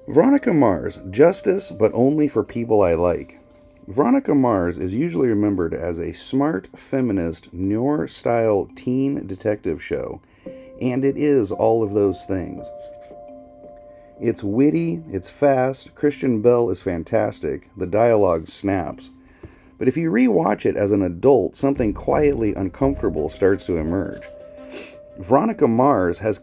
Veronica Mars, justice, but only for people I like. Veronica Mars is usually remembered as a smart, feminist, noir-style teen detective show, and it is all of those things. It's witty, it's fast, Christian Bell is fantastic, the dialogue snaps. But if you rewatch it as an adult, something quietly uncomfortable starts to emerge. Veronica Mars has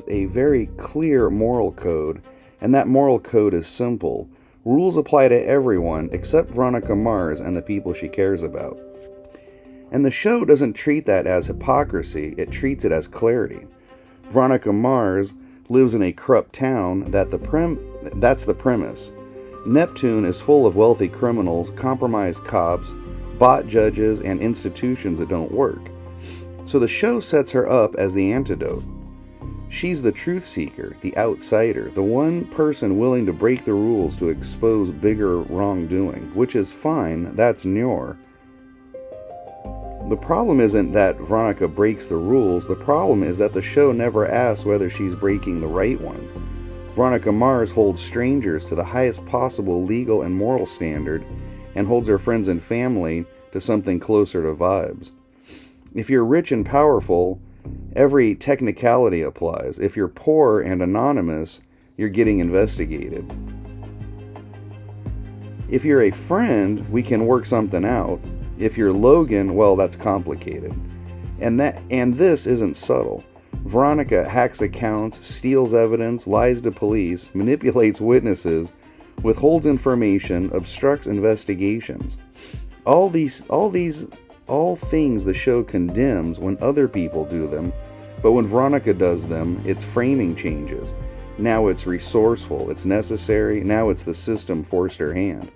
a very clear moral code, and that moral code is simple. Rules apply to everyone except Veronica Mars and the people she cares about. And the show doesn't treat that as hypocrisy, it treats it as clarity. Veronica Mars lives in a corrupt town, that's the premise. Neptune is full of wealthy criminals, compromised cops, bot judges, and institutions that don't work. So the show sets her up as the antidote. She's the truth seeker, the outsider, the one person willing to break the rules to expose bigger wrongdoing, which is fine, that's noir. The problem isn't that Veronica breaks the rules, the problem is that the show never asks whether she's breaking the right ones. Veronica Mars holds strangers to the highest possible legal and moral standard and holds her friends and family to something closer to vibes. If you're rich and powerful, every technicality applies. If you're poor and anonymous, you're getting investigated. If you're a friend, we can work something out. If you're Logan, well, that's complicated. And this isn't subtle. Veronica hacks accounts, steals evidence, lies to police, manipulates witnesses, withholds information, obstructs investigations. All things the show condemns when other people do them, but when Veronica does them, its framing changes. Now it's resourceful, it's necessary, now it's the system forced her hand,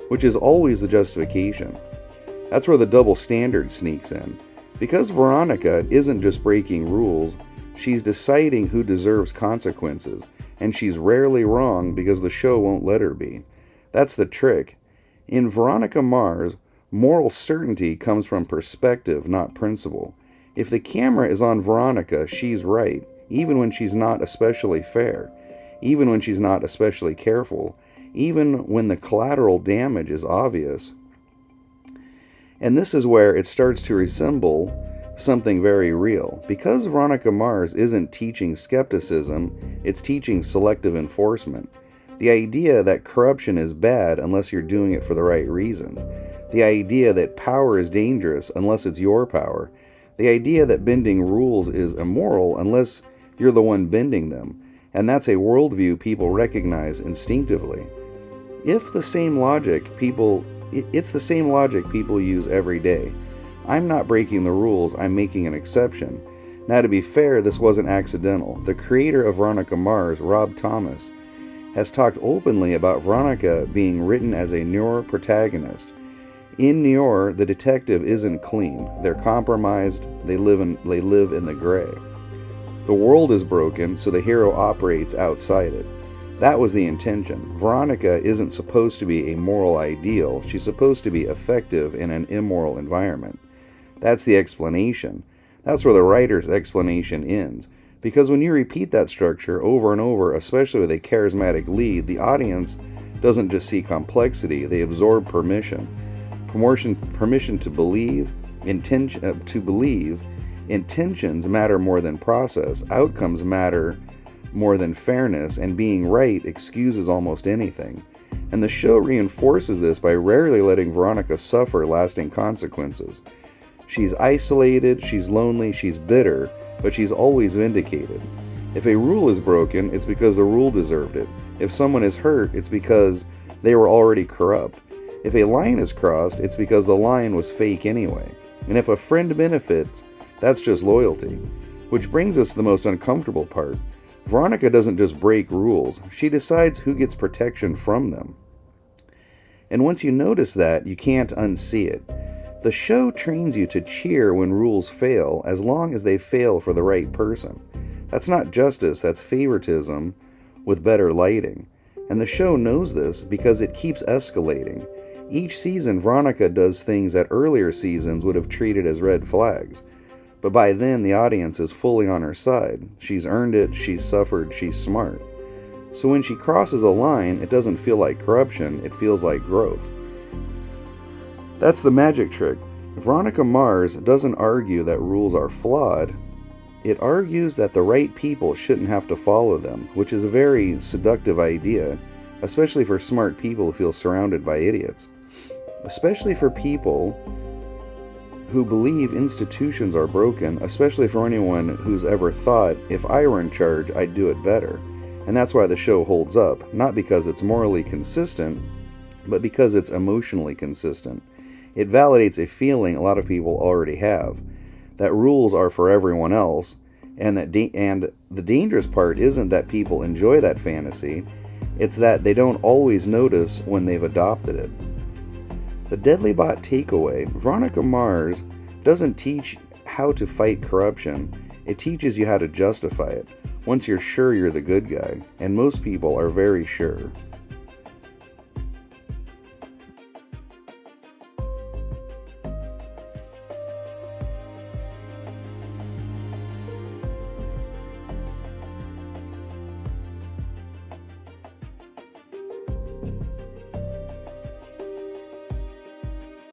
which is always the justification. That's where the double standard sneaks in. Because Veronica isn't just breaking rules, she's deciding who deserves consequences, and she's rarely wrong because the show won't let her be. That's the trick. In Veronica Mars, moral certainty comes from perspective, not principle. If the camera is on Veronica, she's right, even when she's not especially fair, even when she's not especially careful, even when the collateral damage is obvious. And this is where it starts to resemble something very real. Because Veronica Mars isn't teaching skepticism, it's teaching selective enforcement. The idea that corruption is bad unless you're doing it for the right reasons. The idea that power is dangerous unless it's your power. The idea that bending rules is immoral unless you're the one bending them. And that's a worldview people recognize instinctively. It's the same logic people use every day. I'm not breaking the rules, I'm making an exception. Now, to be fair, this wasn't accidental. The creator of Veronica Mars, Rob Thomas, has talked openly about Veronica being written as a noir protagonist. In noir, the detective isn't clean. They're compromised, they live in the gray. The world is broken, so the hero operates outside it. That was the intention. Veronica isn't supposed to be a moral ideal, she's supposed to be effective in an immoral environment. That's the explanation. That's where the writer's explanation ends. Because when you repeat that structure over and over, especially with a charismatic lead, the audience doesn't just see complexity, they absorb permission. Permission to believe, intentions matter more than process, outcomes matter more than fairness, and being right excuses almost anything. And the show reinforces this by rarely letting Veronica suffer lasting consequences. She's isolated, she's lonely, she's bitter, but she's always vindicated. If a rule is broken, it's because the rule deserved it. If someone is hurt, it's because they were already corrupt. If a line is crossed, it's because the line was fake anyway. And if a friend benefits, that's just loyalty. Which brings us to the most uncomfortable part. Veronica doesn't just break rules, she decides who gets protection from them. And once you notice that, you can't unsee it. The show trains you to cheer when rules fail, as long as they fail for the right person. That's not justice, that's favoritism with better lighting. And the show knows this because it keeps escalating. Each season, Veronica does things that earlier seasons would have treated as red flags. But by then, the audience is fully on her side. She's earned it, she's suffered, she's smart. So when she crosses a line, it doesn't feel like corruption, it feels like growth. That's the magic trick. Veronica Mars doesn't argue that rules are flawed. It argues that the right people shouldn't have to follow them, which is a very seductive idea, especially for smart people who feel surrounded by idiots. Especially for people who believe institutions are broken, especially for anyone who's ever thought, if I were in charge, I'd do it better. And that's why the show holds up, not because it's morally consistent, but because it's emotionally consistent. It validates a feeling a lot of people already have, that rules are for everyone else, and and the dangerous part isn't that people enjoy that fantasy, it's that they don't always notice when they've adopted it. The Deadly Bot takeaway: Veronica Mars doesn't teach how to fight corruption, it teaches you how to justify it, once you're sure you're the good guy, and most people are very sure.